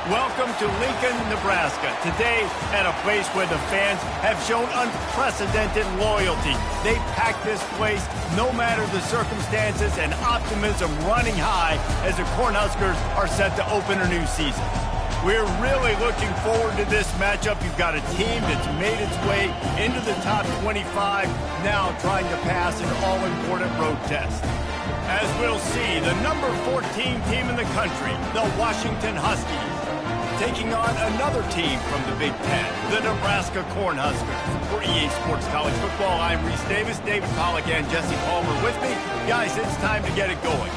Welcome to Lincoln, Nebraska. Today, at a place where the fans have shown unprecedented loyalty. They pack this place no matter the circumstances, and optimism running high as the Cornhuskers are set to open a new season. We're really looking forward to this matchup. You've got a team that's made its way into the top 25, now trying to pass an all-important road test. As we'll see, the number 14 team in the country, the Washington Huskies, taking on another team from the Big Ten, the Nebraska Cornhuskers. For EA Sports College Football, I'm Reese Davis, David Pollack, and Jesse Palmer with me. Guys, it's time to get it going.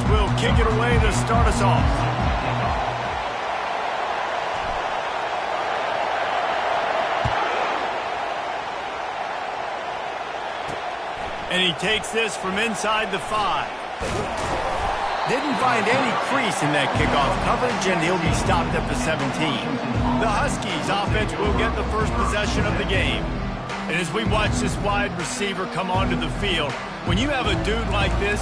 Will kick it away to start us off. And he takes this from inside the 5. Didn't find any crease in that kickoff coverage, and he'll be stopped at the 17. The Huskies offense will get the first possession of the game. And as we watch this wide receiver come onto the field, when you have a dude like this,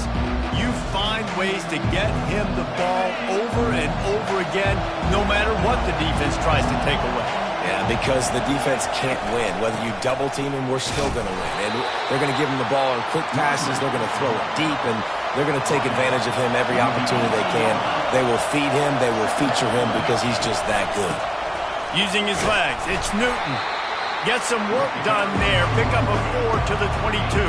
you find ways to get him the ball over and over again, no matter what the defense tries to take away. Yeah, because the defense can't win. Whether you double team him, we're still going to win. And they're going to give him the ball in quick passes. They're going to throw it deep, and they're going to take advantage of him every opportunity they can. They will feed him. They will feature him because he's just that good. Using his legs, it's Newton. Gets some work done there. Pick up a 4 to the 22.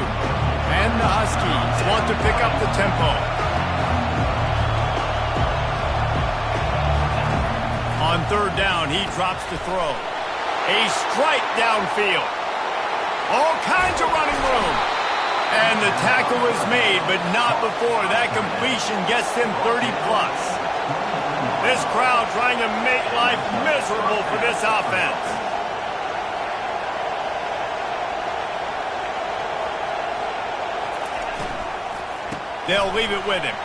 And the Huskies want to pick up the tempo. On third down, he drops to throw. A strike downfield. All kinds of running room. And the tackle is made, but not before that completion gets him 30-plus. This crowd trying to make life miserable for this offense. They'll leave it with him.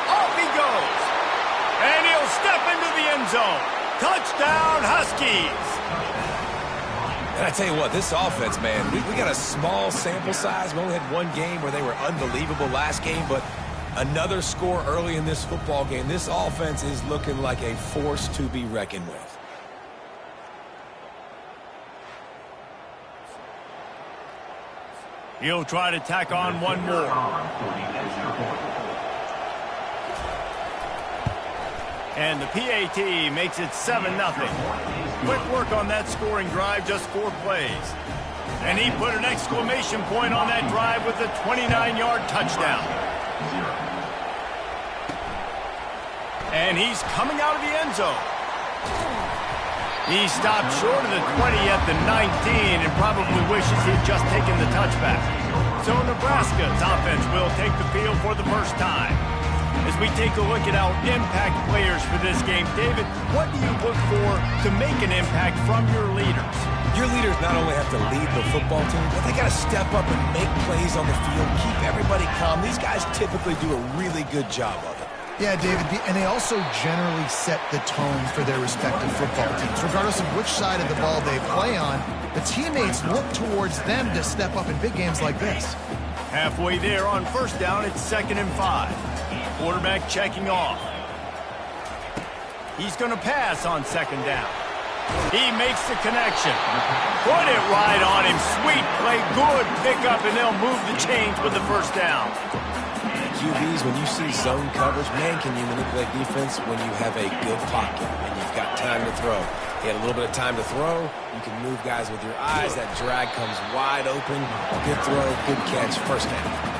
Off he goes. And he'll step into the end zone. Touchdown, Huskies. And I tell you what, this offense, man, we got a small sample size. We only had one game where they were unbelievable last game, but another score early in this football game. This offense is looking like a force to be reckoned with. He'll try to tack on one more. And the PAT makes it 7-0. Quick work on that scoring drive, just 4 plays. And he put an exclamation point on that drive with a 29-yard touchdown. And he's coming out of the end zone. He stopped short of the 20 at the 19 and probably wishes he'd just taken the touchback. So Nebraska's offense will take the field for the first time. As we take a look at our impact players for this game, David, what do you look for to make an impact from your leaders? Your leaders not only have to lead the football team, but they got to step up and make plays on the field, keep everybody calm. These guys typically do a really good job of it. Yeah, David, and they also generally set the tone for their respective football teams. Regardless of which side of the ball they play on, the teammates look towards them to step up in big games like this. Halfway there on first down, it's 2nd and 5. Quarterback checking off. He's going to pass on 2nd down. He makes the connection. Put it right on him. Sweet play, good pickup, and they'll move the chains with the first down. QBs, when you see zone coverage, man, can you manipulate defense when you have a good pocket and you've got time to throw. He had a little bit of time to throw. You can move guys with your eyes. That drag comes wide open. Good throw, good catch, first down.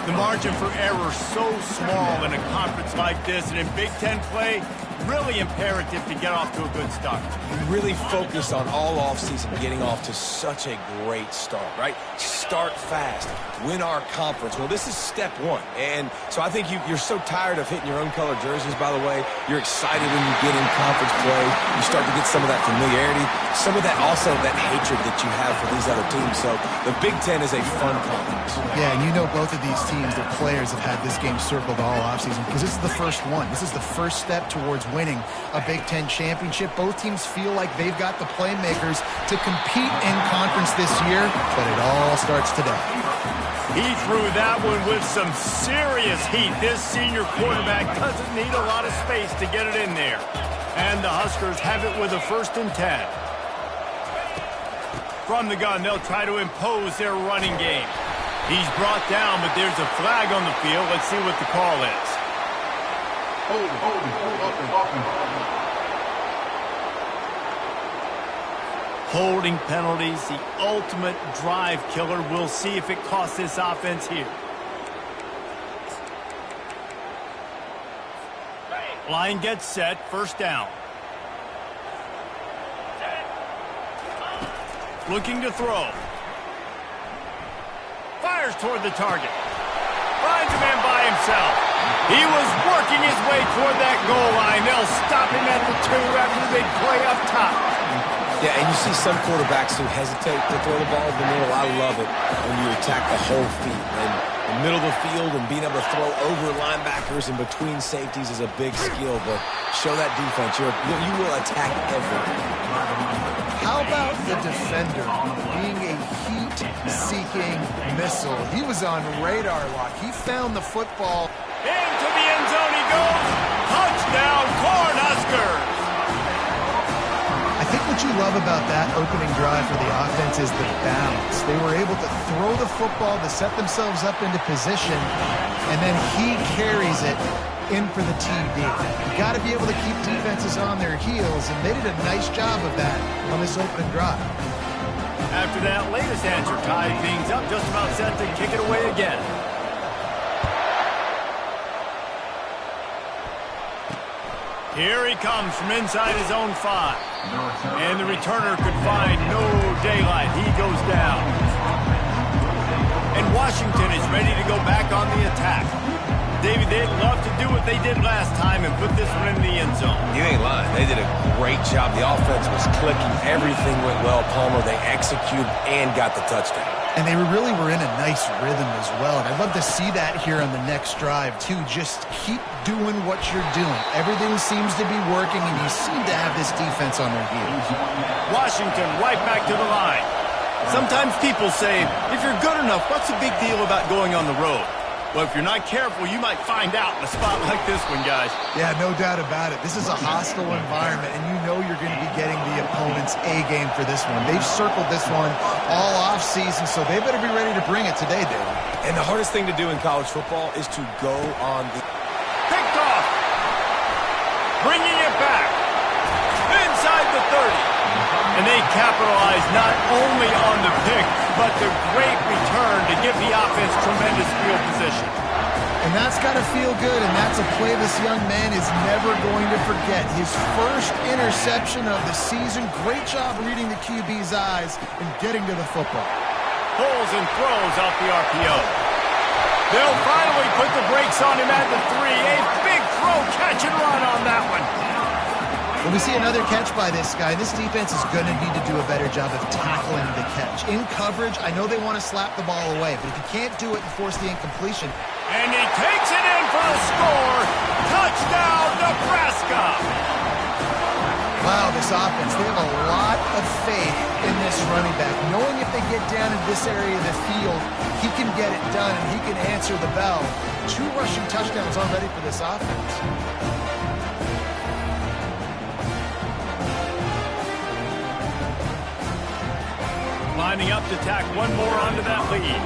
The margin for error so small in a conference like this, and in Big Ten play, really imperative to get off to a good start. We really focused on all offseason getting off to such a great start, right? Start fast, win our conference. Well, this is step one. And so I think you're so tired of hitting your own color jerseys, by the way. You're excited when you get in conference play. You start to get some of that familiarity, some of that also that hatred that you have for these other teams. So the Big Ten is a fun conference. Yeah, and you know both of these teams, their players have had this game circled all offseason because this is the first one. This is the first step towards winning a Big Ten championship. Both teams feel like they've got the playmakers to compete in conference this year, but it all starts today. He threw that one with some serious heat. This senior quarterback doesn't need a lot of space to get it in there. And the Huskers have it with a 1st and 10. From the gun, they'll try to impose their running game. He's brought down, but there's a flag on the field. Let's see what the call is. Holding penalties, the ultimate drive killer. We'll see if it costs this offense here. Line gets set, 1st down. Looking to throw. Fires toward the target. Finds a man by himself. He was working his way toward that goal line. They'll stop him at the 2 after the big play up top. Yeah, and you see some quarterbacks who hesitate to throw the ball in the middle. I love it when you attack the whole field. And the middle of the field and being able to throw over linebackers and between safeties is a big skill. But show that defense. You will attack everything. How about the defender being a heat-seeking missile? He was on radar lock. He found the football. Into the end zone he goes. Touchdown, Cornhuskers. I think what you love about that opening drive for the offense is the balance. They were able to throw the football to set themselves up into position, and then he carries it in for the TD. You got to be able to keep defenses on their heels, and they did a nice job of that on this opening drive. After that latest answer ties things up, just about set to kick it away again. Here he comes from inside his own 5. And the returner could find no daylight. He goes down. And Washington is ready to go back on the attack. David, they'd love to do what they did last time and put this one in the end zone. You ain't lying. They did a great job. The offense was clicking. Everything went well, Palmer. They executed and got the touchdown. And they really were in a nice rhythm as well. And I'd love to see that here on the next drive, too. Just keep doing what you're doing. Everything seems to be working, and you seem to have this defense on their heels. Washington right back to the line. Sometimes people say, if you're good enough, what's the big deal about going on the road? Well, if you're not careful, you might find out in a spot like this one, guys. Yeah, no doubt about it. This is a hostile environment, and you know you're going to be getting the opponent's A-game for this one. They've circled this one all offseason, so they better be ready to bring it today, David. And the hardest thing to do in college football is to go on the... Picked off. Bringing it back. Inside the 30. And they capitalize not only on the pick, but the great return to give the offense tremendous field position. And that's got to feel good, and that's a play this young man is never going to forget. His first interception of the season. Great job reading the QB's eyes and getting to the football. Pulls and throws off the RPO. They'll finally put the brakes on him at the 3. A big throw, catch and run on that one. When we see another catch by this guy, this defense is going to need to do a better job of tackling the catch. In coverage, I know they want to slap the ball away, but if you can't do it and force the incompletion. And he takes it in for the score. Touchdown, Nebraska. Wow, this offense, they have a lot of faith in this running back. Knowing if they get down in this area of the field, he can get it done and he can answer the bell. 2 rushing touchdowns already for this offense. Lining up to tack one more onto that lead.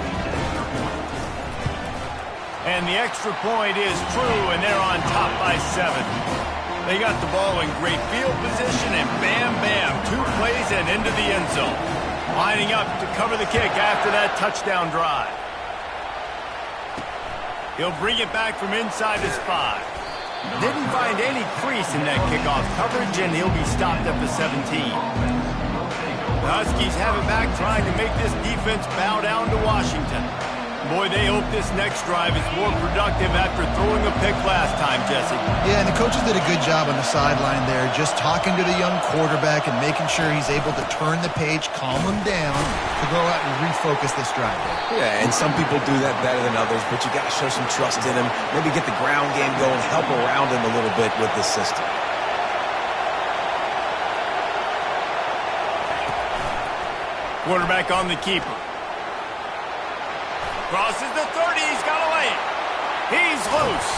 And the extra point is true, and they're on top by 7. They got the ball in great field position, and bam, bam, 2 plays and into the end zone. Lining up to cover the kick after that touchdown drive. He'll bring it back from inside his 5. Didn't find any crease in that kickoff coverage, and he'll be stopped at the 17. The Huskies have it back, trying to make this defense bow down to Washington. Boy, they hope this next drive is more productive after throwing a pick last time, Jesse. Yeah, and the coaches did a good job on the sideline there, just talking to the young quarterback and making sure he's able to turn the page, calm him down, to go out and refocus this drive there. Yeah, and some people do that better than others, but you got to show some trust in him. Maybe get the ground game going, help around him a little bit with this system. Quarterback on the keeper. Crosses the 30, he's got to lay it. He's loose.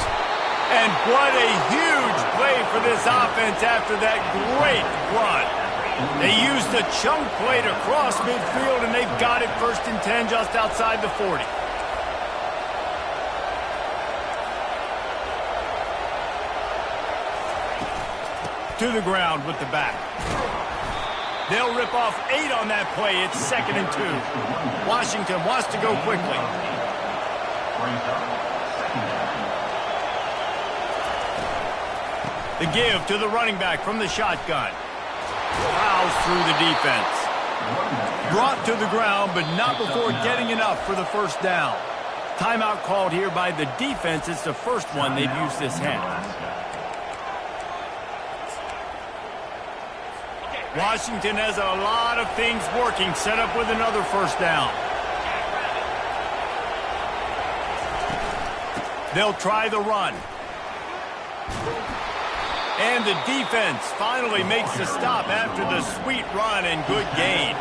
And what a huge play for this offense after that great run. They used a chunk play to cross midfield, and they've got it 1st and 10 just outside the 40. To the ground with the back. They'll rip off 8 on that play. It's 2nd and 2. Washington wants to go quickly. The give to the running back from the shotgun. Plows through the defense. Brought to the ground, but not before getting enough for the 1st down. Timeout called here by the defense. It's the first one they've used this half. Washington has a lot of things working, set up with another 1st down. They'll try the run. And the defense finally makes the stop after the sweet run and good gain.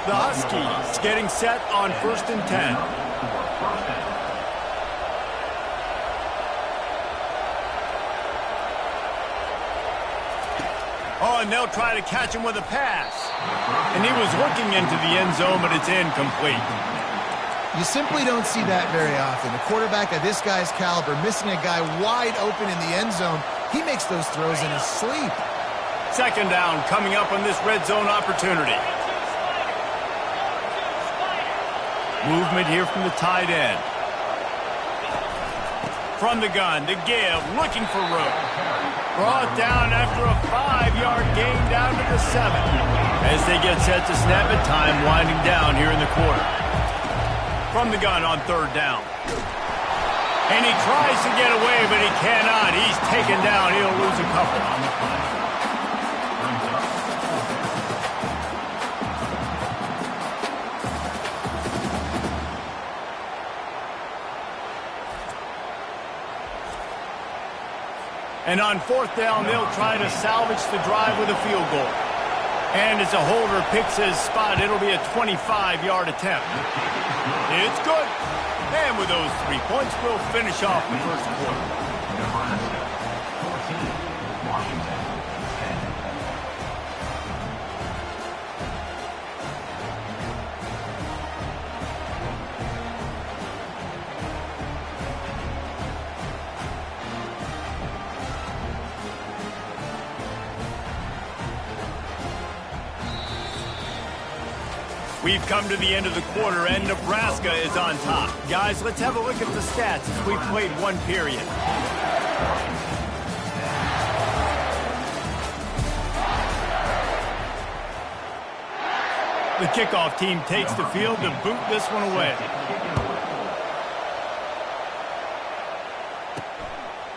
The Huskies getting set on 1st and 10. Oh, and they'll try to catch him with a pass. And he was looking into the end zone, but it's incomplete. You simply don't see that very often. A quarterback of this guy's caliber missing a guy wide open in the end zone. He makes those throws in his sleep. 2nd down coming up on this red zone opportunity. Movement here from the tight end. From the gun, the give, looking for room. Brought down after a 5-yard gain down to the 7. As they get set to snap it, time winding down here in the quarter. From the gun on 3rd down. And he tries to get away, but he cannot. He's taken down. He'll lose a couple. And on 4th down, they'll try to salvage the drive with a field goal. And as a holder picks his spot, it'll be a 25-yard attempt. It's good. And with those 3 points, we'll finish off the 1st quarter. We've come to the end of the quarter, and Nebraska is on top. Guys, let's have a look at the stats as we've played 1 period. The kickoff team takes the field to boot this one away.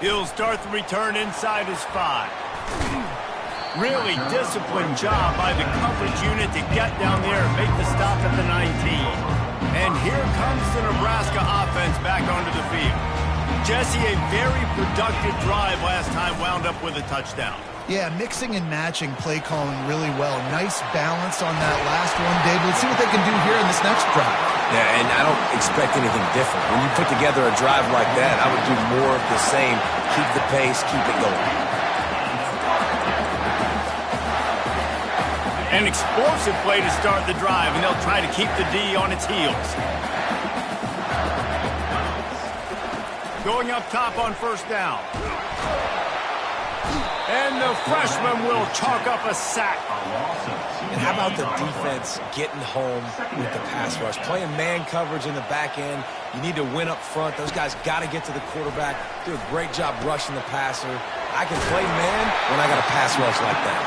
He'll start the return inside his 5. Really disciplined job by the coverage unit to get down there and make the stop at the 19. And here comes the Nebraska offense back onto the field. Jesse, a very productive drive last time, wound up with a touchdown. Yeah, mixing and matching play calling really well. Nice balance on that last one, Dave. Let's see what they can do here in this next drive. Yeah, and I don't expect anything different. When you put together a drive like that, I would do more of the same. Keep the pace, keep it going. An explosive play to start the drive, and they'll try to keep the D on its heels. Going up top on 1st down. And the freshman will chalk up a sack. And how about the defense getting home with the pass rush? Playing man coverage in the back end. You need to win up front. Those guys got to get to the quarterback. Do a great job rushing the passer. I can play man when I got a pass rush like that.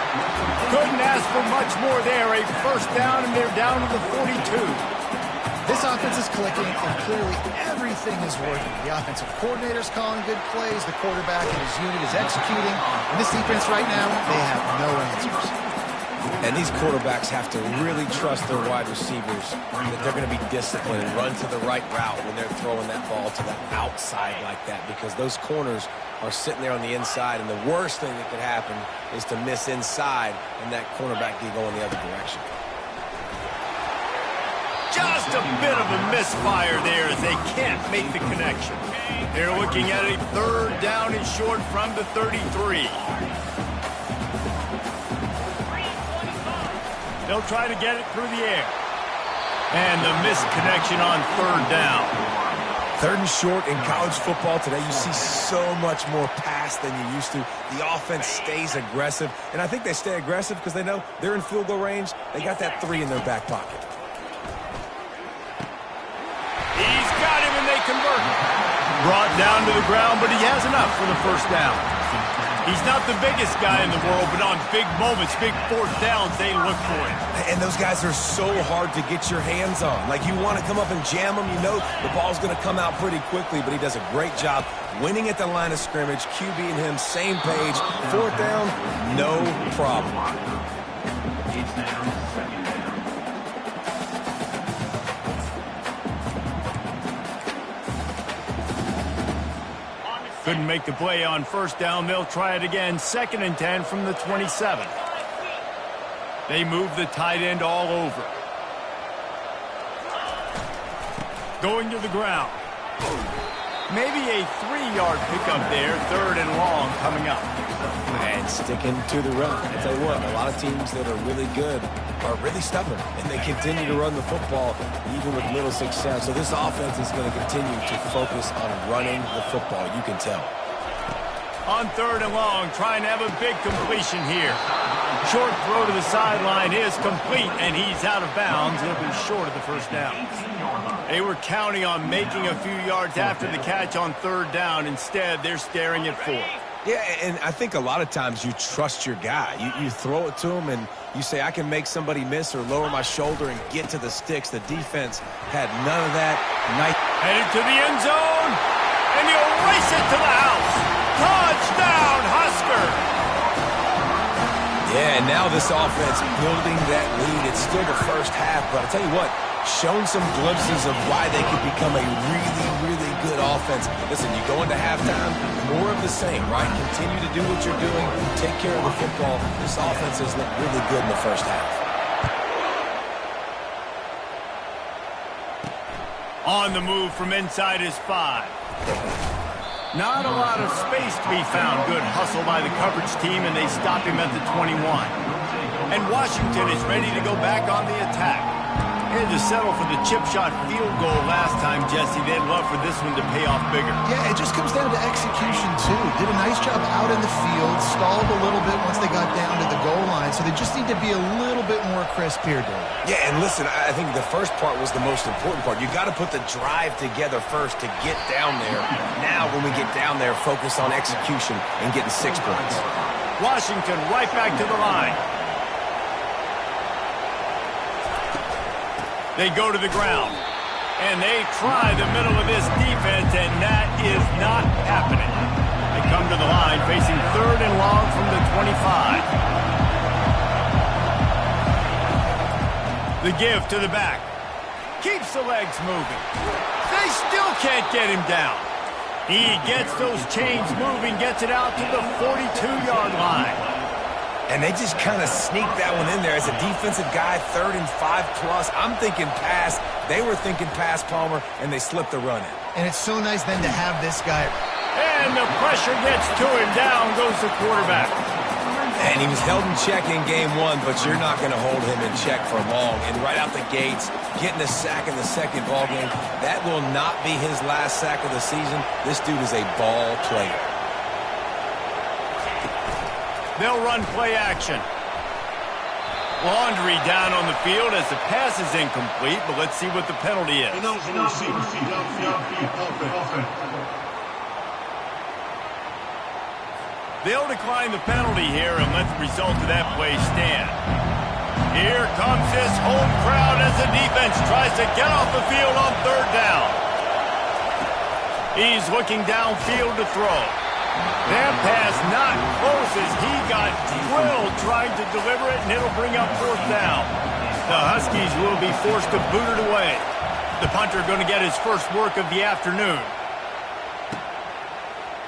Couldn't ask for much more there. A first down, and they're down to the 42. This offense is clicking, and clearly everything is working. The offensive coordinator's calling good plays. The quarterback and his unit is executing. And this defense right now, they have no answers. And these quarterbacks have to really trust their wide receivers that they're going to be disciplined and run to the right route when they're throwing that ball to the outside like that, because those corners are sitting there on the inside, and the worst thing that could happen is to miss inside and that cornerback can go in the other direction. Just a bit of a misfire there as they can't make the connection. They're looking at a third down and short from the 33. They'll try to get it through the air. And the missed connection on third down. Third and short in college football today, you see so much more pass than you used to. The offense stays aggressive, and I think they stay aggressive because they know they're in field goal range. They got that 3 in their back pocket. He's got him, and they convert. Brought down to the ground, but he has enough for the first down. He's not the biggest guy in the world, but on big moments, big fourth downs, they look for him. And those guys are so hard to get your hands on. Like, you want to come up and jam them. You know the ball's going to come out pretty quickly, but he does a great job winning at the line of scrimmage. QB and him, same page. Fourth down, no problem. Couldn't make the play on first down. They'll try it again. 2nd and 10 from the 27. They move the tight end all over. Going to the ground. Maybe a 3-yard pickup there. 3rd and long coming up. And sticking to the run. I tell you what, a lot of teams that are really good are really stubborn, and they continue to run the football even with little success. So this offense is going to continue to focus on running the football. You can tell. On 3rd and long, trying to have a big completion here. Short throw to the sideline is complete, and he's out of bounds. He'll be short of the first down. They were counting on making a few yards after the catch on 3rd down. Instead, they're staring at 4th. Yeah, and I think a lot of times you trust your guy. You throw it to him, and you say, I can make somebody miss or lower my shoulder and get to the sticks. The defense had none of that. Headed to the end zone, and he'll race it to the house. Touchdown, Husker! Yeah, and now this offense building that lead. It's still the first half, but I tell you what, shown some glimpses of why they could become a really, really good offense. Listen, you go into halftime, more of the same, right? Continue to do what you're doing, take care of the football. This offense has looked really good in the first half. On the move from inside his 5. Not a lot of space to be found. Good hustle by the coverage team, and they stop him at the 21. And Washington is ready to go back on the attack. They had to settle for the chip shot field goal last time, Jesse. They'd love for this one to pay off bigger. Yeah, it just comes down to execution, too. Did a nice job out in the field, stalled a little bit once they got down to the goal line, so they just need to be a little bit more crisp here, Dave. Yeah, and listen, I think the first part was the most important part. You got to put the drive together first to get down there. Now, when we get down there, focus on execution and getting 6 points. Washington right back to the line. They go to the ground, and they try the middle of this defense, and that is not happening. They come to the line, facing 3rd and long from the 25. The give to the back. Keeps the legs moving. They still can't get him down. He gets those chains moving, gets it out to the 42-yard line. And they just kind of sneaked that one in there. As a defensive guy, 3rd and 5+. I'm thinking pass. They were thinking pass, Palmer, and they slipped the run in. And it's so nice then to have this guy. And the pressure gets to him. Down goes the quarterback. And he was held in check in game 1, but you're not going to hold him in check for long. And right out the gates, getting a sack in the second ball game, that will not be his last sack of the season. This dude is a ball player. They'll run play action. Laundry down on the field as the pass is incomplete, but let's see what the penalty is. They'll decline the penalty here and let the result of that play stand. Here comes this home crowd as the defense tries to get off the field on third down. He's looking downfield to throw. That pass not close as he got drilled trying to deliver it, and it'll bring up fourth down. The Huskies will be forced to boot it away. The punter going to get his first work of the afternoon.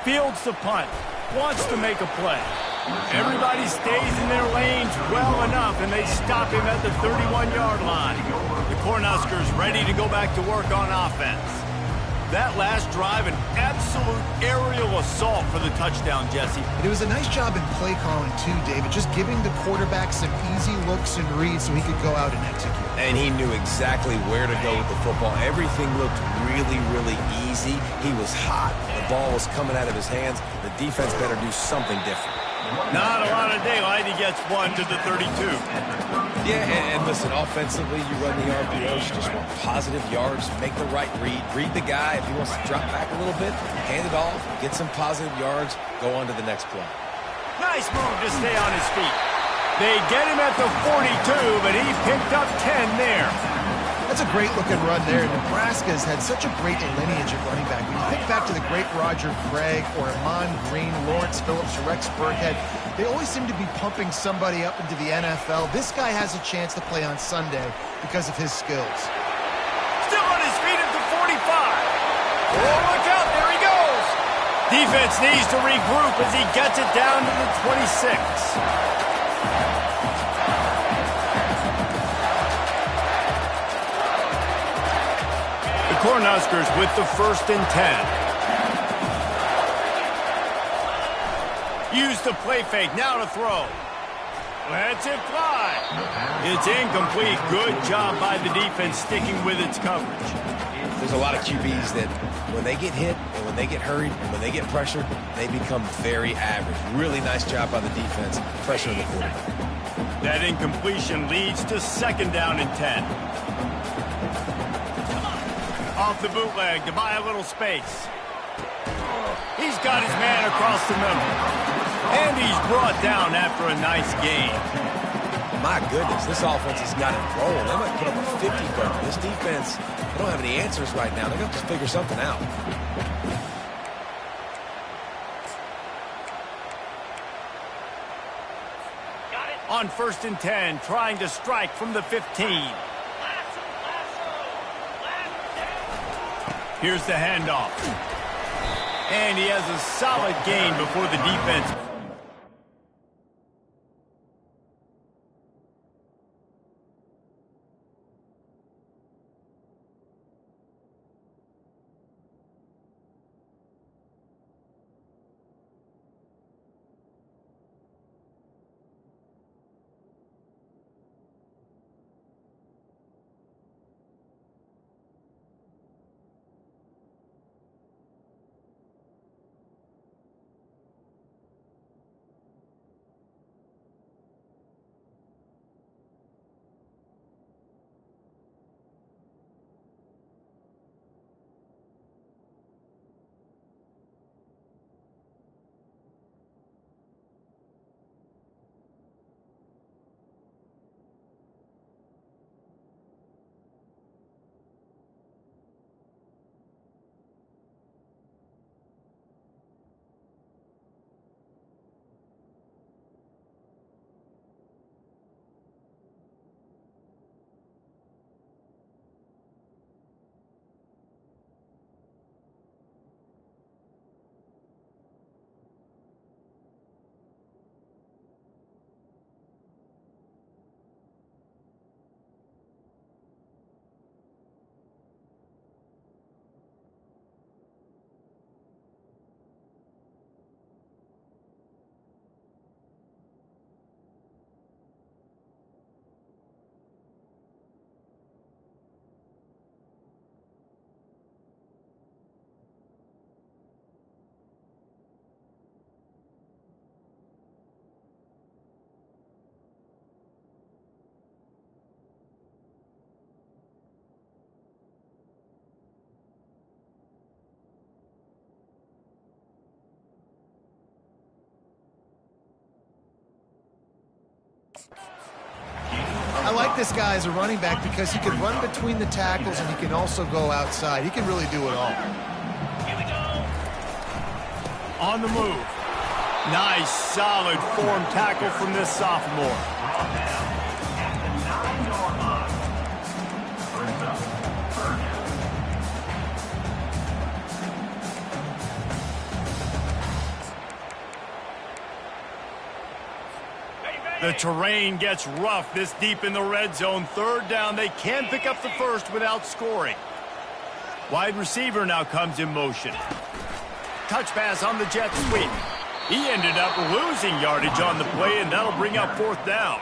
Fields the punt. Wants to make a play. Everybody stays in their lanes well enough, and they stop him at the 31-yard line. The Cornhuskers ready to go back to work on offense. That last drive, an absolute aerial assault for the touchdown, Jesse. It was a nice job in play calling, too, David, just giving the quarterback some easy looks and reads so he could go out and execute. And he knew exactly where to go with the football. Everything looked really, really easy. He was hot. The ball was coming out of his hands. The defense better do something different. Not a lot of daylight. He gets one to the 32. Yeah, and listen, offensively, you run the RPOs, you just want positive yards, make the right read the guy. If he wants to drop back a little bit, hand it off, get some positive yards, go on to the next play. Nice move to stay on his feet. They get him at the 42, but he picked up 10 there. That's a great-looking run there. Nebraska's had such a great lineage at running back. When you think back to the great Roger Craig or Amon Green, Lawrence Phillips, or Rex Burkhead, they always seem to be pumping somebody up into the NFL. This guy has a chance to play on Sunday because of his skills. Still on his feet at the 45. Oh, look out, there he goes. Defense needs to regroup as he gets it down to the 26. Cornhuskers with the 1st and 10. Use the play fake, now to throw. Lets it fly. It's incomplete. Good job by the defense sticking with its coverage. There's a lot of QBs that when they get hit and when they get hurried and when they get pressured, they become very average. Really nice job by the defense, pressuring the quarterback. That incompletion leads to 2nd down and 10. Off the bootleg to buy a little space. He's got his man across the middle. And he's brought down after a nice gain. My goodness, this offense has got it rolling. They might put up a 50-burger. This defense, they don't have any answers right now. They're going to have to figure something out. On 1st and 10, trying to strike from the 15. Here's the handoff. And he has a solid gain before the defense. like this guy as a running back because he can run between the tackles and he can also go outside. He can really do it all. On the move. Nice, solid form tackle from this sophomore. The terrain gets rough this deep in the red zone. Third down, they can pick up the first without scoring. Wide receiver now comes in motion. Touch pass on the jet sweep. He ended up losing yardage on the play, and that'll bring up fourth down.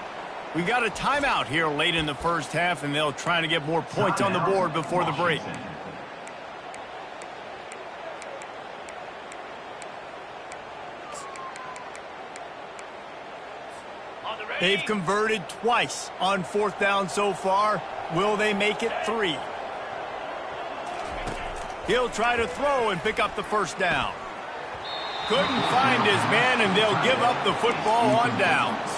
We got a timeout here late in the first half, and they'll try to get more points on the board before the break. They've converted twice on fourth down so far. Will they make it 3? He'll try to throw and pick up the first down. Couldn't find his man, and they'll give up the football on downs.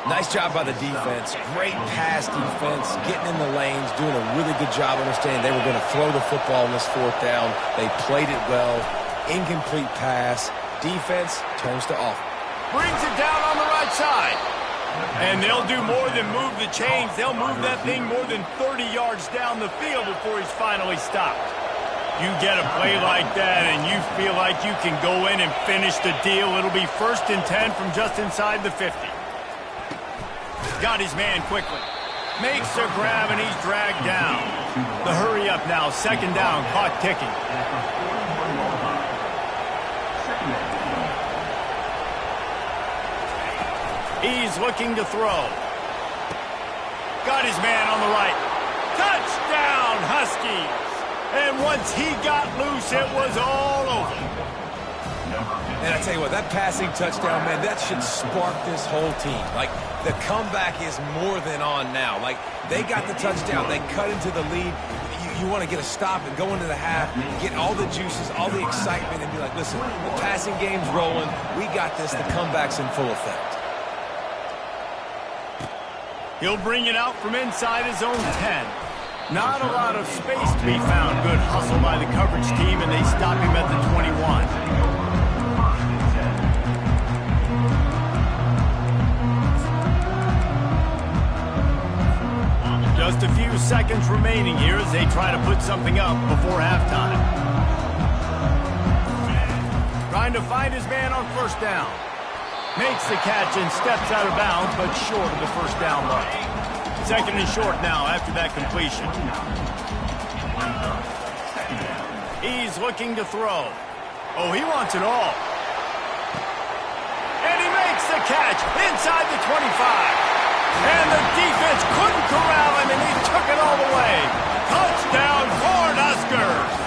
Nice job by the defense. Great pass defense, getting in the lanes, doing a really good job understanding they were going to throw the football on this fourth down. They played it well. Incomplete pass. Defense turns to offense. Brings it down on the right side. And they'll do more than move the chains. They'll move that thing more than 30 yards down the field before he's finally stopped. You get a play like that and you feel like you can go in and finish the deal. It'll be 1st and 10 from just inside the 50. Got his man quickly. Makes the grab and he's dragged down. The hurry up now. 2nd down. Clock ticking. He's looking to throw. Got his man on the right. Touchdown, Huskies. And once he got loose, it was all over. And I tell you what, that passing touchdown, man, that should spark this whole team. Like, the comeback is more than on now. Like, they got the touchdown. They cut into the lead. You want to get a stop and go into the half, get all the juices, all the excitement, and be like, listen, the passing game's rolling. We got this. The comeback's in full effect. He'll bring it out from inside his own 10. Not a lot of space to be found. Good hustle by the coverage team, and they stop him at the 21. Just a few seconds remaining here as they try to put something up before halftime. Trying to find his man on 1st down. Makes the catch and steps out of bounds, but short of the 1st down line. 2nd and short now after that completion. He's looking to throw. Oh, he wants it all. And he makes the catch inside the 25. And the defense couldn't corral him, and he took it all the way. Touchdown, Cornhuskers.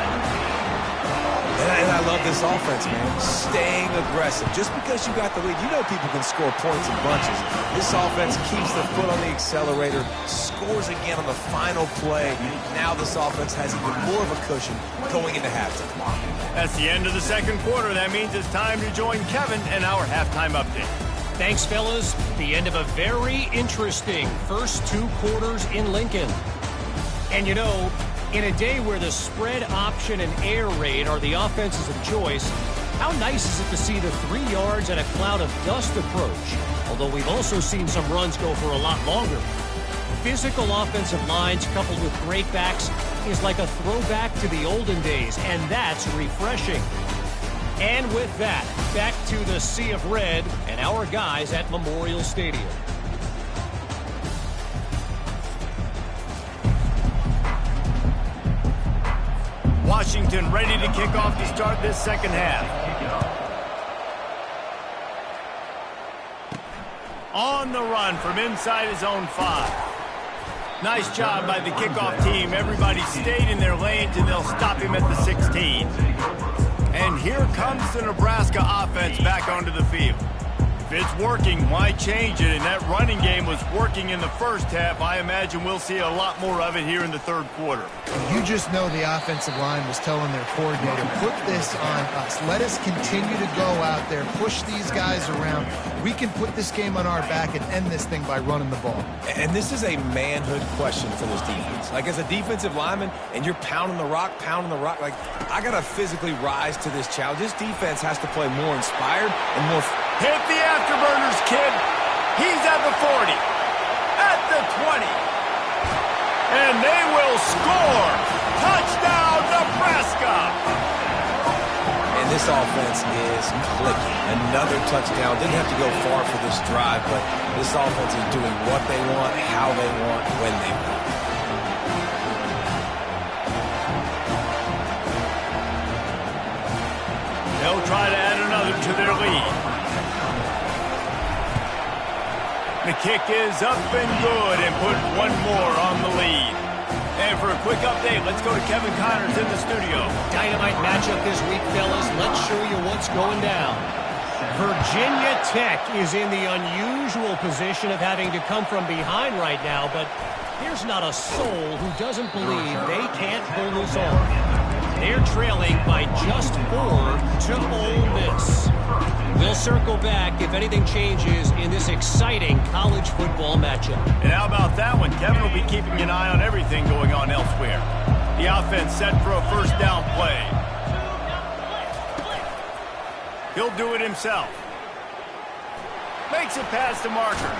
And I love this offense, man. Staying aggressive. Just because you got the lead, you know people can score points in bunches. This offense keeps their foot on the accelerator, scores again on the final play. Now this offense has even more of a cushion going into halftime. That's the end of the 2nd quarter. That means it's time to join Kevin in our halftime update. Thanks, fellas. The end of a very interesting first 2 quarters in Lincoln. And you know, in a day where the spread option and air raid are the offenses of choice, how nice is it to see the 3 yards and a cloud of dust approach? Although we've also seen some runs go for a lot longer. Physical offensive lines coupled with great backs is like a throwback to the olden days, and that's refreshing. And with that, back to the sea of red and our guys at Memorial Stadium. Washington ready to kick off to start this 2nd half. On the run from inside his own 5. Nice job by the kickoff team. Everybody stayed in their lanes, and they'll stop him at the 16. And here comes the Nebraska offense back onto the field. If it's working, why change it? And that running game was working in the first half. I imagine we'll see a lot more of it here in the third quarter. You just know the offensive line was telling their coordinator, put this on us. Let us continue to go out there, push these guys around. We can put this game on our back and end this thing by running the ball. And this is a manhood question for this defense. Like, as a defensive lineman, and you're pounding the rock, like, I got to physically rise to this challenge. This defense has to play more inspired and more... Hit the afterburners, kid. He's at the 40, at the 20. And they will score. Touchdown, Nebraska. And this offense is clicking. Another touchdown. Didn't have to go far for this drive, but this offense is doing what they want, how they want, when they want. They'll try to add another to their lead. The kick is up and good and put one more on the lead. And for a quick update, let's go to Kevin Connors in the studio. Dynamite matchup this week, fellas. Let's show you what's going down. Virginia Tech is in the unusual position of having to come from behind right now, but there's not a soul who doesn't believe they can't pull this off. They're trailing by just 4 to Ole Miss. We'll circle back if anything changes in this exciting college football matchup. And how about that one? Kevin will be keeping an eye on everything going on elsewhere. The offense set for a first down play. He'll do it himself. Makes it past the marker.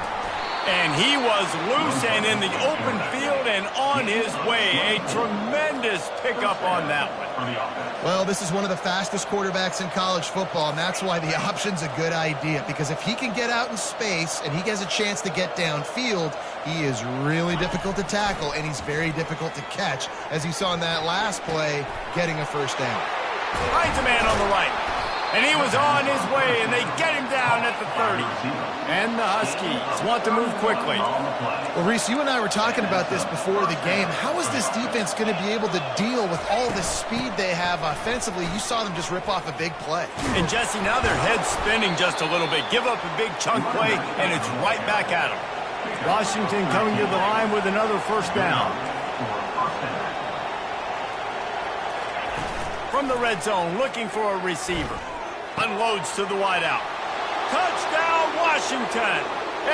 And he was loose and in the open field and on his way. A tremendous pickup on that one. Well, this is one of the fastest quarterbacks in college football, and that's why the option's a good idea. Because if he can get out in space and he gets a chance to get downfield, he is really difficult to tackle, and he's very difficult to catch, as you saw in that last play, getting a first down. Finds a man on the right. And he was on his way, and they get him down at the 30. And the Huskies want to move quickly. Well, Reese, you and I were talking about this before the game. How is this defense going to be able to deal with all the speed they have offensively? You saw them just rip off a big play. And, Jesse, now their head's spinning just a little bit. Give up a big chunk play, and it's right back at them. Washington coming to the line with another first down. From the red zone, looking for a receiver. Unloads to the wideout. Touchdown, Washington!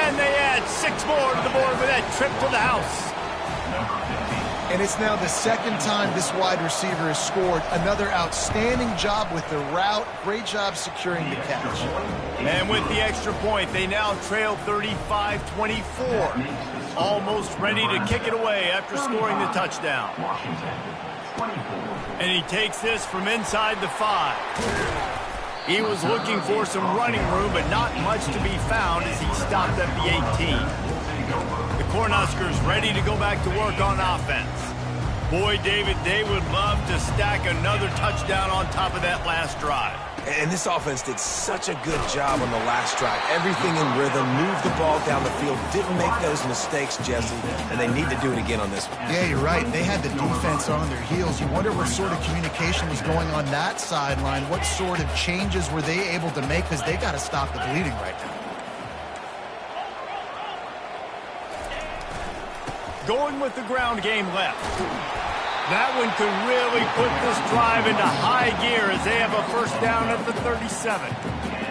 And they add 6 more to the board with that trip to the house. And it's now the second time this wide receiver has scored. Another outstanding job with the route. Great job securing the catch. And with the extra point, they now trail 35-24. Almost ready to kick it away after scoring the touchdown. And he takes this from inside the 5. He was looking for some running room, but not much to be found as he stopped at the 18. The Cornhuskers ready to go back to work on offense. Boy, David, they would love to stack another touchdown on top of that last drive. And this offense did such a good job on the last drive. Everything in rhythm, moved the ball down the field, didn't make those mistakes, Jesse, and they need to do it again on this one. Yeah, you're right. They had the defense on their heels. You wonder what sort of communication was going on that sideline. What sort of changes were they able to make, because they got to stop the bleeding right now. Going with the ground game left. That one could really put this drive into high gear as they have a first down at the 37.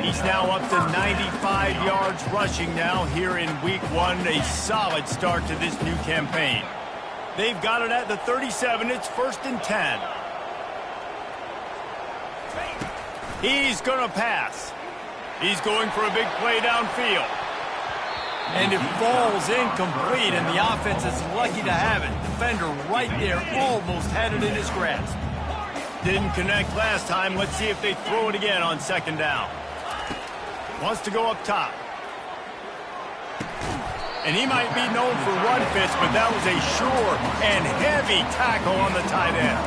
He's now up to 95 yards rushing now here in week 1. A solid start to this new campaign. They've got it at the 37. It's 1st and 10. He's going to pass. He's going for a big play downfield. And it falls incomplete, and the offense is lucky to have it. Defender right there almost had it in his grasp. Didn't connect last time. Let's see if they throw it again on 2nd down. Wants to go up top. And he might be known for run fits, but that was a sure and heavy tackle on the tight end.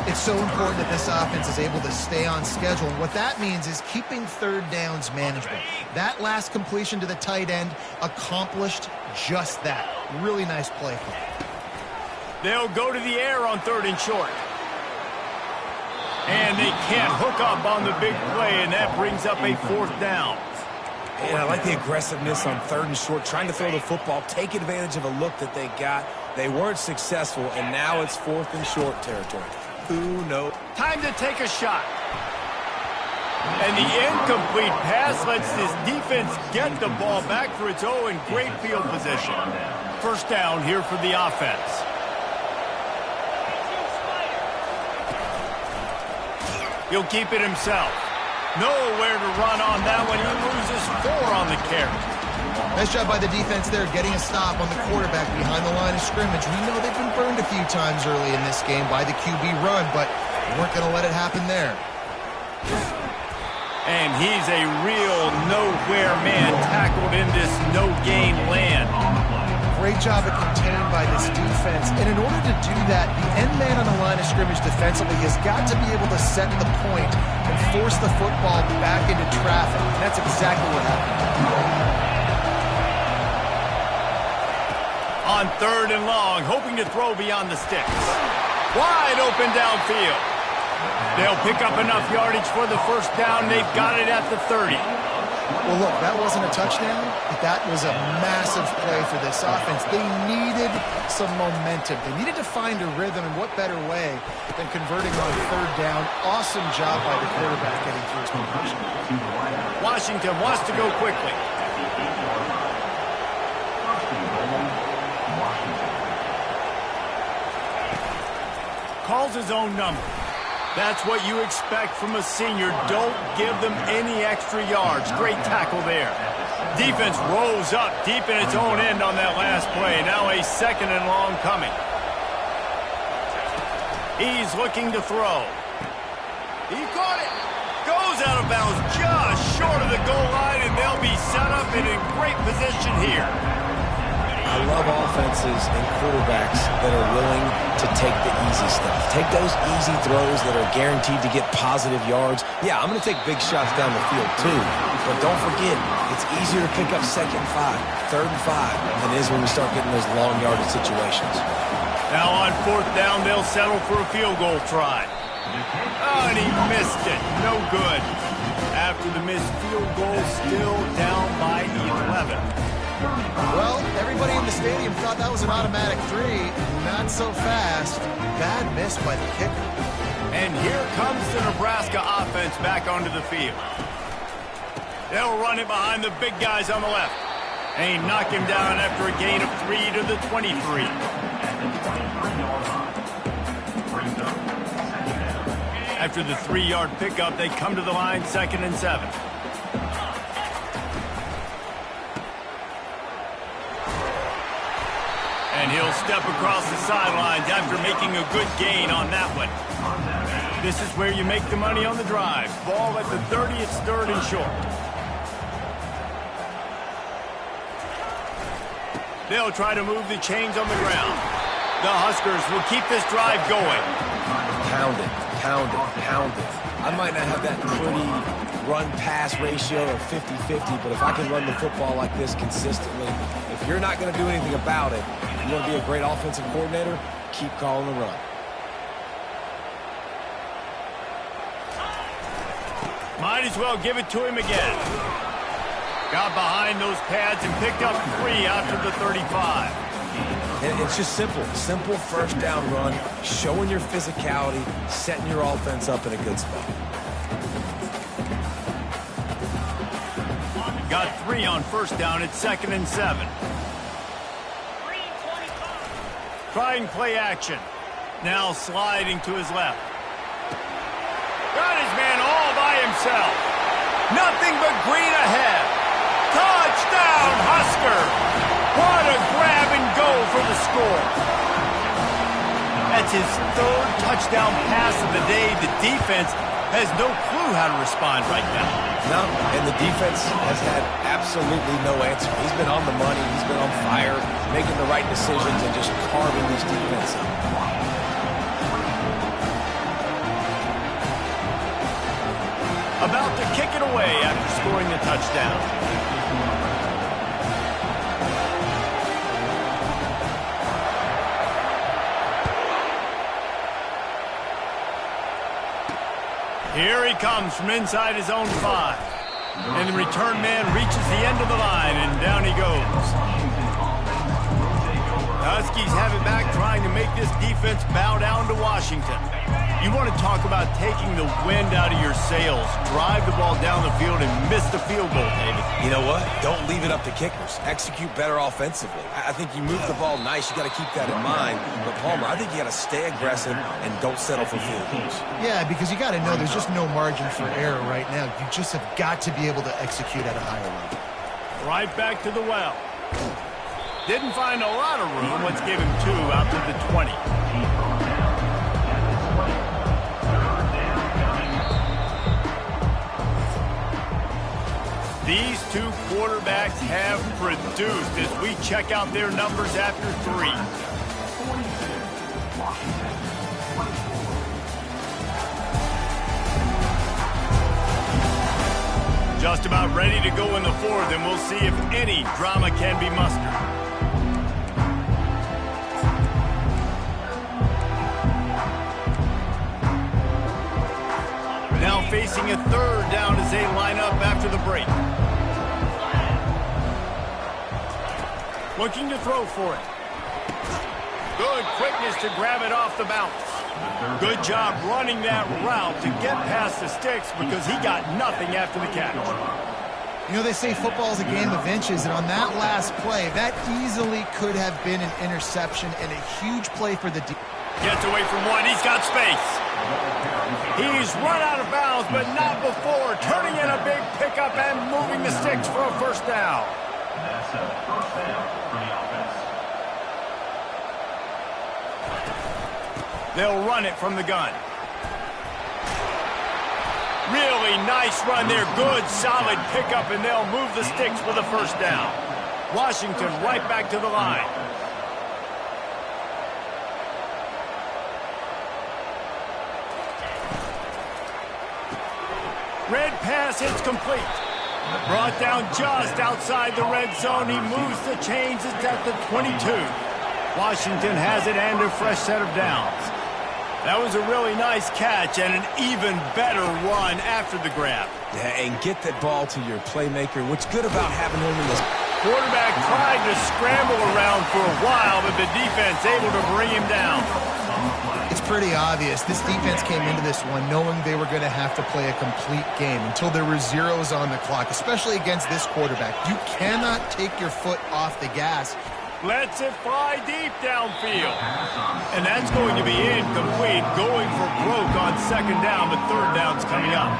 It's so important that this offense is able to stay on schedule. What that means is keeping 3rd downs manageable. That last completion to the tight end accomplished just that. Really nice play for them. They'll go to the air on 3rd and short. And they can't hook up on the big play, and that brings up a 4th down. And I like the aggressiveness on 3rd and short, trying to throw the football, take advantage of a look that they got. They weren't successful, and now it's 4th and short territory. Who knows? Time to take a shot. And the incomplete pass lets this defense get the ball back for its own in great field position. First down here for the offense. He'll keep it himself. Nowhere to run on that one. He loses 4 on the carry. Nice job by the defense there, getting a stop on the quarterback behind the line of scrimmage. We know they've been burned a few times early in this game by the QB run, but we weren't going to let it happen there. And he's a real nowhere man tackled in this no-gain land. Great job of contained by this defense. And in order to do that, the end man on the line of scrimmage defensively has got to be able to set the point and force the football back into traffic. And that's exactly what happened. On 3rd and long, hoping to throw beyond the sticks. Wide open downfield. They'll pick up enough yardage for the first down. They've got it at the 30. Well, look, that wasn't a touchdown, but that was a massive play for this offense. They needed some momentum. They needed to find a rhythm, and what better way than converting on 3rd down. Awesome job by the quarterback getting through his motion. Washington wants to go quickly. Calls his own number. That's what you expect from a senior. Don't give them any extra yards. Great tackle there. Defense rose up deep in its own end on that last play. Now a 2nd and long coming. He's looking to throw. He caught it. Goes out of bounds just short of the goal line, and they'll be set up in a great position here. I love offenses and quarterbacks that are willing to take the easy stuff. Take those easy throws that are guaranteed to get positive yards. Yeah, I'm going to take big shots down the field too. But don't forget, it's easier to pick up 2nd and 5, 3rd and 5 than it is when we start getting those long yardage situations. Now on 4th down, they'll settle for a field goal try. Oh, and he missed it. No good. After the missed field goal, still down by 11. Well, everybody in the stadium thought that was an automatic 3. Not so fast. Bad miss by the kicker. And here comes the Nebraska offense back onto the field. They'll run it behind the big guys on the left. And knock him down after a gain of 3 to the 23. After the 3-yard pickup, they come to the line 2nd and 7. And he'll step across the sidelines after making a good gain on that one. This is where you make the money on the drive. Ball at the 30, it's 3rd and short. They'll try to move the chains on the ground. The Huskers will keep this drive going. Pound it, pound it, pound it. I might not have that pretty run-pass ratio of 50-50, but if I can run the football like this consistently, if you're not going to do anything about it, you want to be a great offensive coordinator, keep calling the run. Might as well give it to him again. Got behind those pads and picked up 3 after the 35. And it's just simple. Simple first down run, showing your physicality, setting your offense up in a good spot. Got 3 on first down at 2nd and 7. Trying play action. Now sliding to his left. Got his man all by himself. Nothing but green ahead. Touchdown, Husker! What a grab and go for the score. That's his 3rd touchdown pass of the day. The defense has no clue how to respond right now. No, and the defense has had absolutely no answer. He's been on the money. He's been on fire, making the right decisions and just carving this defense up. About to kick it away after scoring the touchdown. Here he comes from inside his own 5. And the return man reaches the end of the line, and down he goes. The Huskies have it back, trying to make this defense bow down to Washington. You want to talk about taking the wind out of your sails. Drive the ball down the field and miss the field goal, David. You know what? Don't leave it up to kickers. Execute better offensively. I think you move the ball nice. You got to keep that in mind. But, Palmer, I think you got to stay aggressive and don't settle for field goals. Yeah, because you got to know there's just no margin for error right now. You just have got to be able to execute at a higher level. Right back to the well. Didn't find a lot of room. Let's give him 2 out to the 20. These 2 quarterbacks have produced as we check out their numbers after 3. Just about ready to go in the 4th, and we'll see if any drama can be mustered. Now facing a 3rd down as they line up after the break. Looking to throw for it. Good quickness to grab it off the bounce. Good job running that route to get past the sticks because he got nothing after the catch. You know, they say football is a game of inches, and on that last play, that easily could have been an interception and a huge play for the defense. Gets away from one. He's got space. He's run out of bounds, but not before. Turning in a big pickup and moving the sticks for a 1st down. That's a 1st down for the offense. They'll run it from the gun. Really nice run there. Good, solid pickup, and they'll move the sticks for the 1st down. Washington right back to the line. Red pass hits complete. Brought down just outside the red zone. He moves the chains. It's at the 22. Washington has it and a fresh set of downs. That was a really nice catch and an even better run after the grab. Yeah, and get that ball to your playmaker. What's good about having him in this? Quarterback tried to scramble around for a while, but the defense able to bring him down. It's pretty obvious. This defense came into this one knowing they were going to have to play a complete game until there were zeros on the clock, especially against this quarterback. You cannot take your foot off the gas. Lets it fly deep downfield. And that's going to be incomplete, going for broke on 2nd down, but 3rd down's coming up.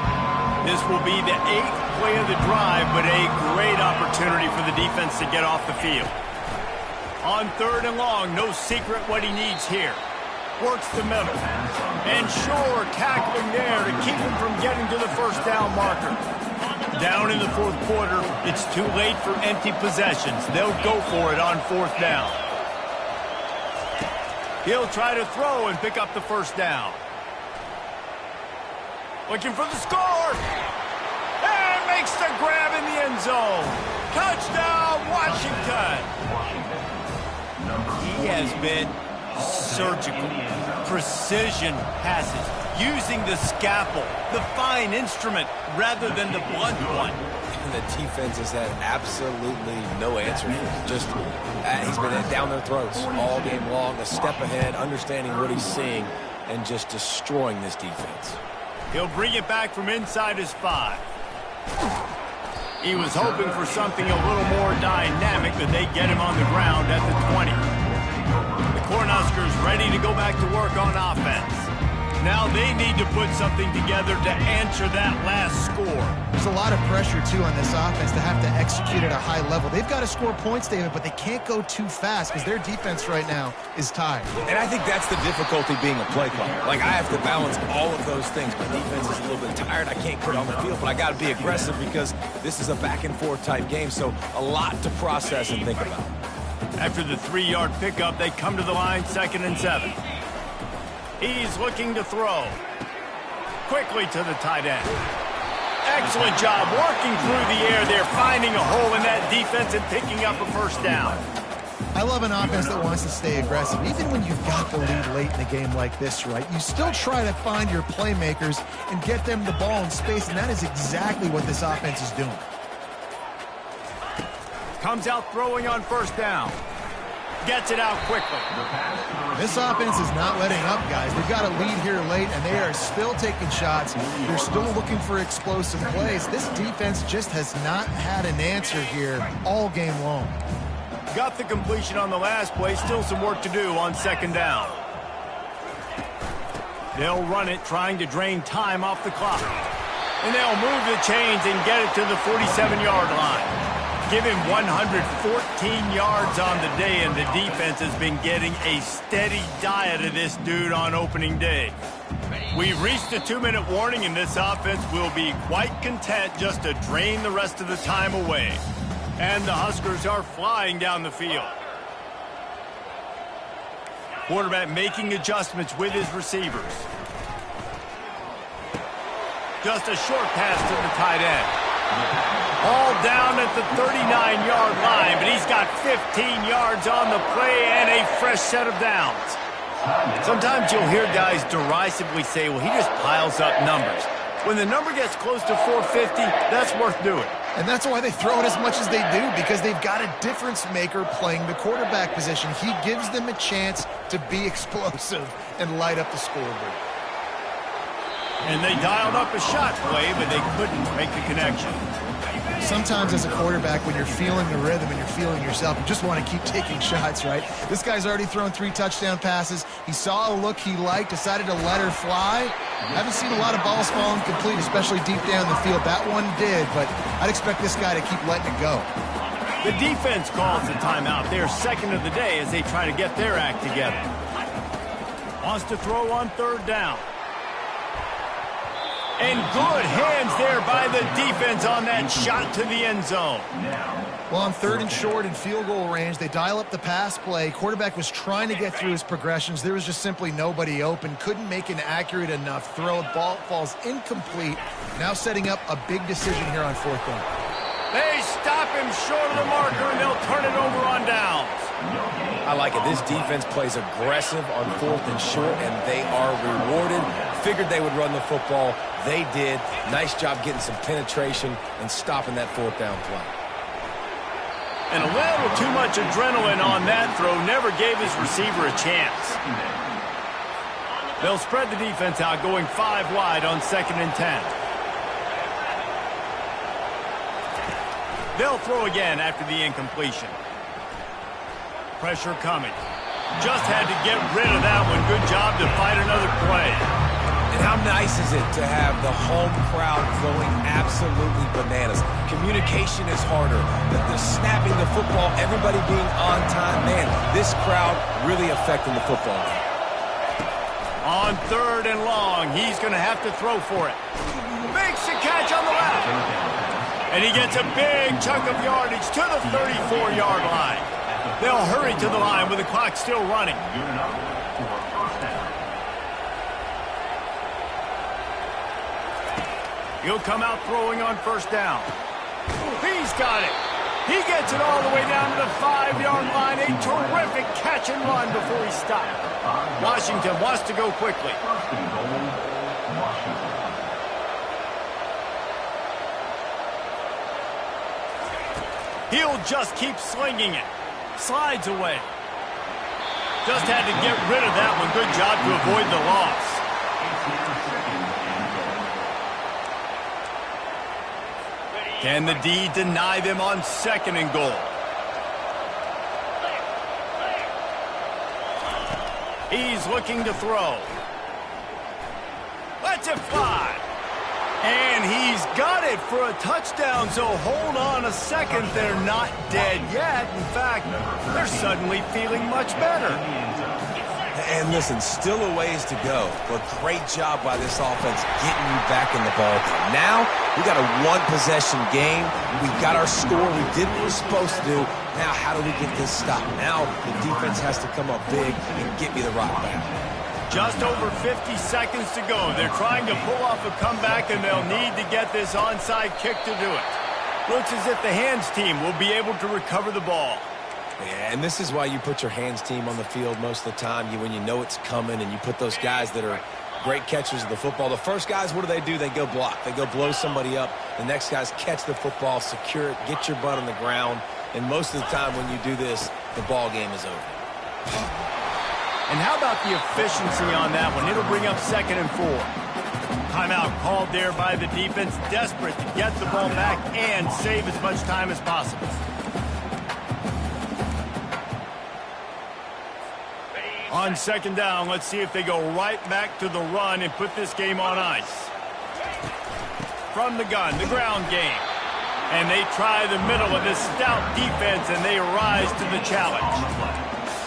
This will be the 8th play of the drive, but a great opportunity for the defense to get off the field. On 3rd and long, no secret what he needs here. Works the middle. And sure, tackling there to keep him from getting to the 1st down marker. Down in the 4th quarter, it's too late for empty possessions. They'll go for it on 4th down. He'll try to throw and pick up the 1st down. Looking for the score. And makes the grab in the end zone. Touchdown, Washington. He has been surgical, precision passes, using the scalpel, the fine instrument, rather than the blunt one. And the defense has had absolutely no answer for him. Just, he's been down their throats all game long, a step ahead, understanding what he's seeing, and just destroying this defense. He'll bring it back from inside his 5. He was hoping for something a little more dynamic, but they get him on the ground at the 20. The Cornhuskers ready to go back to work on offense. Now they need to put something together to answer that last score. There's a lot of pressure, too, on this offense to have to execute at a high level. They've got to score points, David, but they can't go too fast because their defense right now is tired. And I think that's the difficulty being a play caller. Like, I have to balance all of those things. My defense is a little bit tired. I can't quit on the field, but I got to be aggressive because this is a back-and-forth type game, so a lot to process and think about. After the 3-yard pickup, they come to the line, 2nd and 7. He's looking to throw. Quickly to the tight end. Excellent job working through the air there, finding a hole in that defense and picking up a 1st down. I love an offense that wants to stay aggressive. Even when you've got the lead late in a game like this, right, you still try to find your playmakers and get them the ball in space, and that is exactly what this offense is doing. Comes out throwing on first down. Gets it out quickly. This offense is not letting up, guys. They've got a lead here late, and they are still taking shots. They're still looking for explosive plays. This defense just has not had an answer here all game long. Got the completion on the last play. Still some work to do on second down. They'll run it, trying to drain time off the clock. And they'll move the chains and get it to the 47-yard line. Give him 114 yards on the day, and the defense has been getting a steady diet of this dude on opening day. We've reached a 2-minute warning, and this offense will be quite content just to drain the rest of the time away. And the Huskers are flying down the field. Quarterback making adjustments with his receivers. Just a short pass to the tight end. All down at the 39-yard line, but he's got 15 yards on the play and a fresh set of downs. Sometimes you'll hear guys derisively say, well, he just piles up numbers. When the number gets close to 450, that's worth doing. And that's why they throw it as much as they do, because they've got a difference maker playing the quarterback position. He gives them a chance to be explosive and light up the scoreboard. And they dialed up a shot play, but they couldn't make the connection. Sometimes as a quarterback, when you're feeling the rhythm and you're feeling yourself, you just want to keep taking shots, right? This guy's already thrown 3 touchdown passes. He saw a look he liked, decided to let her fly. Haven't seen a lot of balls fall incomplete, especially deep down the field. That one did, but I'd expect this guy to keep letting it go. The defense calls the timeout. They're second of the day as they try to get their act together. Wants to throw on third down. And good hands there by the defense on that shot to the end zone. Well, on third and short in field goal range, they dial up the pass play. Quarterback was trying to get through his progressions. There was just simply nobody open. Couldn't make an accurate enough throw. Ball falls incomplete. Now setting up a big decision here on fourth down. They stop him short of the marker, and they'll turn it over on downs. I like it. This defense plays aggressive on fourth and short, and they are rewarded. Figured they would run the football. They did. Nice job getting some penetration and stopping that fourth down play. And a little too much adrenaline on that throw. Never gave his receiver a chance. They'll spread the defense out, going 5 wide on second and 10. They'll throw again after the incompletion. Pressure coming. Just had to get rid of that one. Good job to fight another play. And how nice is it to have the home crowd going absolutely bananas? Communication is harder. The snapping the football, everybody being on time. Man, this crowd really affecting the football game. On third and long, he's going to have to throw for it. Makes the catch on the left. And he gets a big chunk of yardage to the 34-yard line. They'll hurry to the line with the clock still running. He'll come out throwing on first down. He's got it. He gets it all the way down to the 5-yard line. A terrific catch and run before he stopped. Washington wants to go quickly. He'll just keep slinging it. Slides away. Just had to get rid of that one. Good job to avoid the loss. Can the D deny them on second and goal? He's looking to throw. Lets it fly. And he's got it for a touchdown, so hold on a second. They're not dead yet. In fact, they're suddenly feeling much better. And listen, still a ways to go, but great job by this offense getting you back in the ballgame. Now, we got a one-possession game. We got our score. We did what we were supposed to do. Now, how do we get this stopped? Now, the defense has to come up big and get me the rock back. Just over 50 seconds to go. They're trying to pull off a comeback, and they'll need to get this onside kick to do it. Looks as if the hands team will be able to recover the ball. Yeah, and this is why you put your hands team on the field most of the time. When you know it's coming, and you put those guys that are great catchers of the football. The first guys, what do? They go block. They go blow somebody up. The next guys catch the football, secure it, get your butt on the ground. And most of the time when you do this, the ball game is over. And how about the efficiency on that one? It'll bring up 2nd and 4. Timeout called there by the defense, desperate to get the ball back and save as much time as possible. On 2nd down, let's see if they go right back to the run and put this game on ice. From the gun, the ground game. And they try the middle of this stout defense, and they rise to the challenge.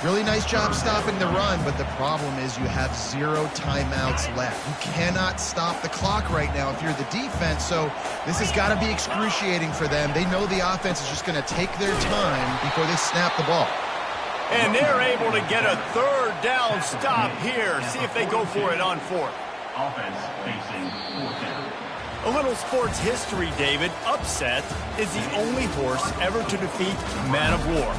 Really nice job stopping the run, but the problem is you have 0 timeouts left. You cannot stop the clock right now if you're the defense, so this has got to be excruciating for them. They know the offense is just going to take their time before they snap the ball. And they're able to get a 3rd down stop here. See if they go for it on 4th. Offense facing 4th down. A little sports history, David. Upset is the only horse ever to defeat Man of War.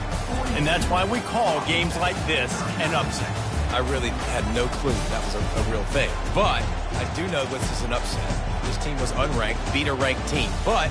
And that's why we call games like this an upset. I really had no clue that was a real thing. But I do know this is an upset. This team was unranked, beat a ranked team. But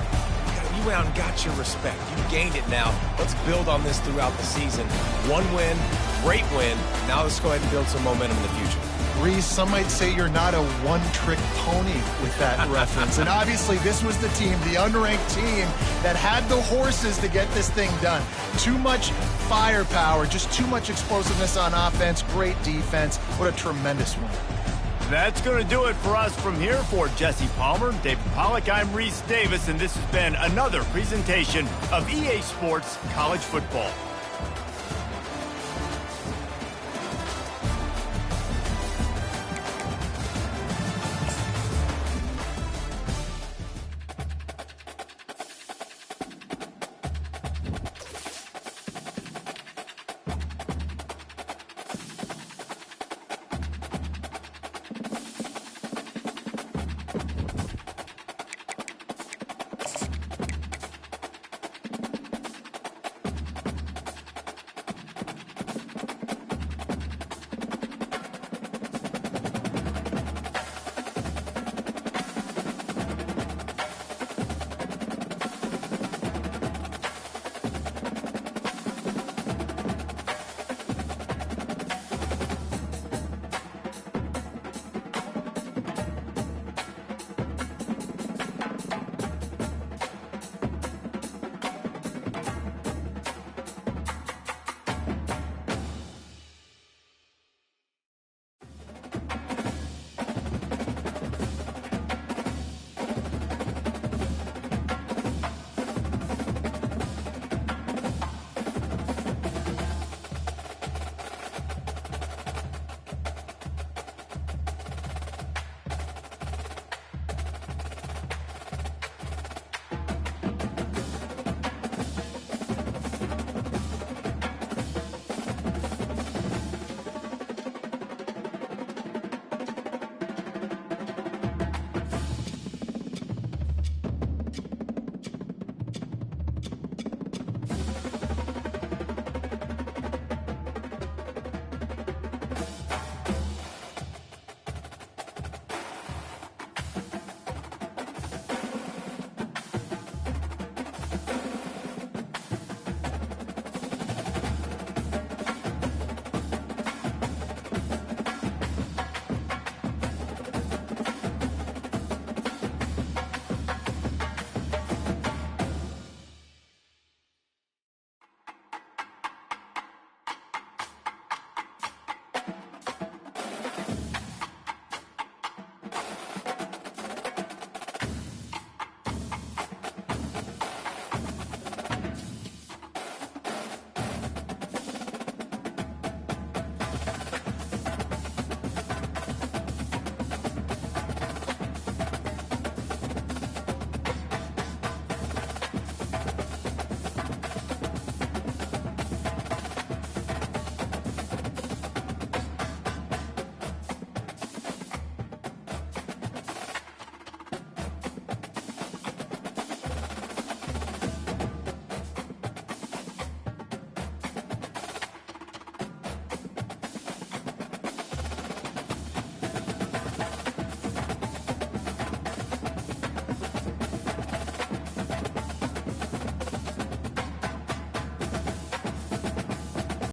you went out and got your respect. You gained it now. Let's build on this throughout the season. 1 win, great win. Now let's go ahead and build some momentum in the future. Reese, some might say you're not a one-trick pony with that reference. And obviously this was the team, the unranked team, that had the horses to get this thing done. Too much firepower, just too much explosiveness on offense, great defense. What a tremendous win. That's going to do it for us from here. For Jesse Palmer, David Pollack, I'm Reese Davis, and this has been another presentation of EA Sports College Football.